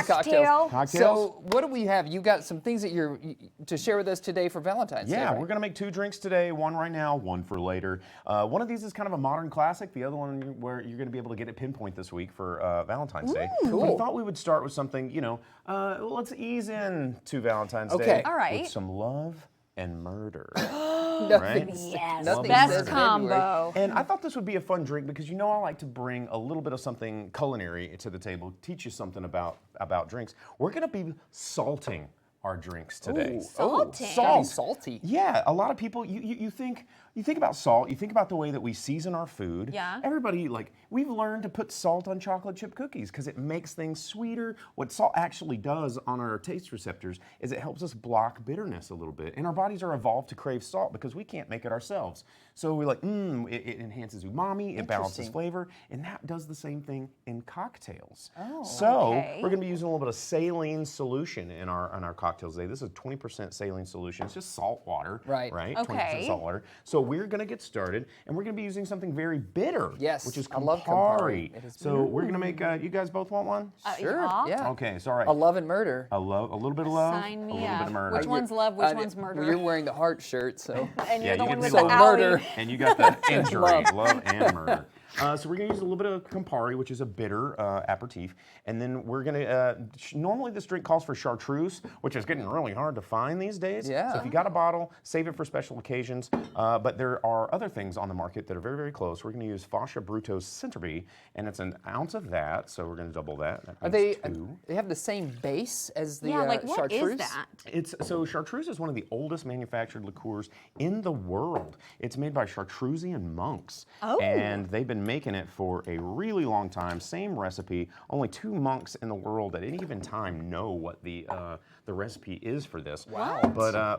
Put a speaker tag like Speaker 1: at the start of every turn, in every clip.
Speaker 1: cocktails.
Speaker 2: Cocktails.
Speaker 1: So what do we have? You got some things that you're to share with us today for Valentine's Day.
Speaker 2: Yeah,
Speaker 1: Right?
Speaker 2: we're going to make 2 drinks today, one right now, one for later. One of these is kind of a modern classic. The other one where you're going to be able to get at Pinpoint this week for Valentine's Day.
Speaker 1: Cool.
Speaker 2: But I thought we would start with something, let's ease in to Valentine's Day.
Speaker 1: Okay.
Speaker 3: All right.
Speaker 2: With some love and murder.
Speaker 1: Nothing.
Speaker 3: Yes,
Speaker 1: Nothing
Speaker 3: best
Speaker 1: says
Speaker 3: combo.
Speaker 2: And I thought this would be a fun drink because I like to bring a little bit of something culinary to the table, teach you something about drinks. We're going to be salting our drinks today.
Speaker 3: Salting?
Speaker 1: Salt. Salty.
Speaker 2: Yeah, a lot of people, you think about salt, you think about the way that we season our food.
Speaker 3: Yeah.
Speaker 2: Everybody, we've learned to put salt on chocolate chip cookies because it makes things sweeter. What salt actually does on our taste receptors is it helps us block bitterness a little bit. And our bodies are evolved to crave salt because we can't make it ourselves. So we're like, it enhances umami, it balances flavor, and that does the same thing in cocktails.
Speaker 1: Oh,
Speaker 2: so
Speaker 3: okay.
Speaker 2: we're going to be using a little bit of saline solution in our cocktails today. This is a 20% saline solution. It's just salt water.
Speaker 1: Right.
Speaker 2: Right?
Speaker 3: Okay.
Speaker 2: 20% salt water. So we're going to get started, and we're going to be using something very bitter.
Speaker 1: Yes,
Speaker 2: Which is
Speaker 1: I love
Speaker 2: Campari.
Speaker 1: Campari. It is
Speaker 2: So we're going to make, you guys both want one?
Speaker 1: Sure. Yeah.
Speaker 2: Okay, so all right.
Speaker 1: A love and murder.
Speaker 2: A little bit of love,
Speaker 3: Sign
Speaker 2: a
Speaker 3: me
Speaker 2: little bit
Speaker 3: up.
Speaker 2: of murder.
Speaker 3: Which one's love, which one's murder?
Speaker 1: You're wearing the heart shirt, so.
Speaker 3: And you're
Speaker 2: Yeah,
Speaker 3: the
Speaker 2: you
Speaker 3: one
Speaker 2: get
Speaker 3: with
Speaker 2: to
Speaker 3: the
Speaker 1: so
Speaker 3: owie.
Speaker 1: murder.
Speaker 2: And you got the injury, love and murder. So we're going to use a little bit of Campari, which is a bitter aperitif. And then we're going to, normally this drink calls for chartreuse, which is getting really hard to find these days.
Speaker 1: Yeah.
Speaker 2: So if you got a bottle, save it for special occasions. But there are other things on the market that are very, very close. We're going to use Fascia Bruto Centerby, and it's an ounce of that. So we're going to double that.
Speaker 1: Are they have the same base as the
Speaker 3: What
Speaker 1: chartreuse?
Speaker 3: is that?
Speaker 2: So chartreuse is one of the oldest manufactured liqueurs in the world. It's made by Chartreusian monks.
Speaker 3: Oh.
Speaker 2: And they've been making it for a really long time. Same recipe. Only 2 monks in the world at any given time know what the recipe is for this.
Speaker 1: Wow.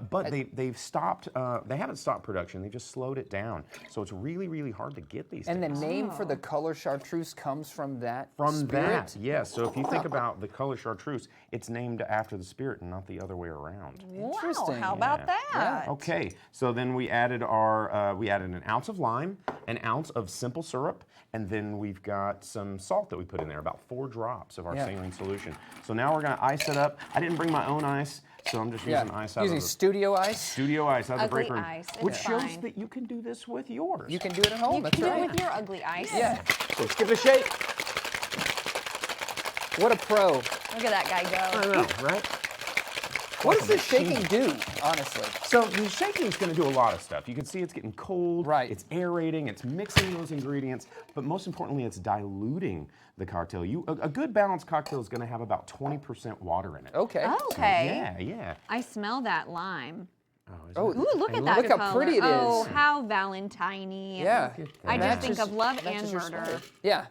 Speaker 2: But they've stopped. They haven't stopped production. They just slowed it down. So it's really, really hard to get these.
Speaker 1: And the
Speaker 2: days.
Speaker 1: name for the color chartreuse comes from that
Speaker 2: From
Speaker 1: spirit?
Speaker 2: that, yes. So if you think about the color chartreuse, it's named after the spirit and not the other way around.
Speaker 1: Interesting.
Speaker 3: Wow, how about that?
Speaker 2: Okay, so then we added an ounce of lime, an ounce of simple syrup, and then we've got some salt that we put in there, about 4 drops of our saline solution. So now we're gonna ice it up. I didn't bring my own ice, so I'm just using ice out
Speaker 1: Using
Speaker 2: of the
Speaker 1: studio ice.
Speaker 2: studio ice out of the
Speaker 3: Ugly
Speaker 2: break room,
Speaker 3: ice, it's
Speaker 2: which shows
Speaker 3: fine.
Speaker 2: that you can do this with yours.
Speaker 1: You can do it at home.
Speaker 3: You
Speaker 1: That's
Speaker 3: can do
Speaker 1: right.
Speaker 3: it with your ugly ice.
Speaker 1: Yeah.
Speaker 2: So let's give it a shake.
Speaker 1: What a pro.
Speaker 3: Look at that guy go.
Speaker 2: I know, right?
Speaker 1: What does the shaking do, honestly?
Speaker 2: So the shaking is going to do a lot of stuff. You can see it's getting cold,
Speaker 1: Right.
Speaker 2: It's aerating, it's mixing those ingredients, but most importantly, it's diluting the cocktail. A good balanced cocktail is going to have about 20% water in it.
Speaker 1: Okay.
Speaker 3: Okay.
Speaker 2: Yeah.
Speaker 3: I smell that lime.
Speaker 1: Oh,
Speaker 3: Ooh, look at that
Speaker 1: look how
Speaker 3: color.
Speaker 1: pretty it is.
Speaker 3: Oh, how Valentine-y.
Speaker 1: Yeah.
Speaker 3: I just
Speaker 1: Matches-
Speaker 3: think of love
Speaker 1: matches
Speaker 3: and
Speaker 1: your
Speaker 3: murder.
Speaker 1: sweater. Yeah.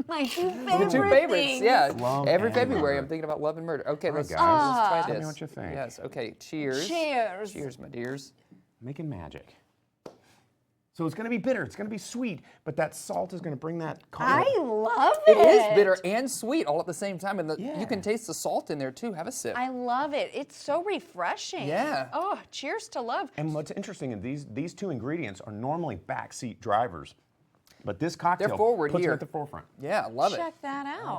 Speaker 3: My 2
Speaker 1: The
Speaker 3: favorite
Speaker 1: 2 favorites.
Speaker 3: things.
Speaker 1: Yeah.
Speaker 2: Love
Speaker 1: Every
Speaker 2: and
Speaker 1: February,
Speaker 2: murder.
Speaker 1: I'm thinking about love and murder. Okay, let's
Speaker 2: guys.
Speaker 1: try
Speaker 2: Tell
Speaker 1: this.
Speaker 2: me what you think.
Speaker 1: Yes. Okay. Cheers.
Speaker 3: Cheers.
Speaker 1: Cheers, my dears.
Speaker 2: Making magic. So it's going to be bitter, it's going to be sweet, but that salt is going to bring that
Speaker 3: I love
Speaker 1: It
Speaker 3: it.
Speaker 1: is bitter and sweet all at the same time, and
Speaker 2: Yeah.
Speaker 1: you can taste the salt in there too. Have a sip.
Speaker 3: I love it. It's so refreshing.
Speaker 1: Yeah.
Speaker 3: Oh, cheers to love.
Speaker 2: And what's interesting is these 2 ingredients are normally backseat drivers, but this cocktail
Speaker 1: forward
Speaker 2: puts
Speaker 1: here.
Speaker 2: them at the forefront.
Speaker 1: Yeah, I love it.
Speaker 3: Check that out.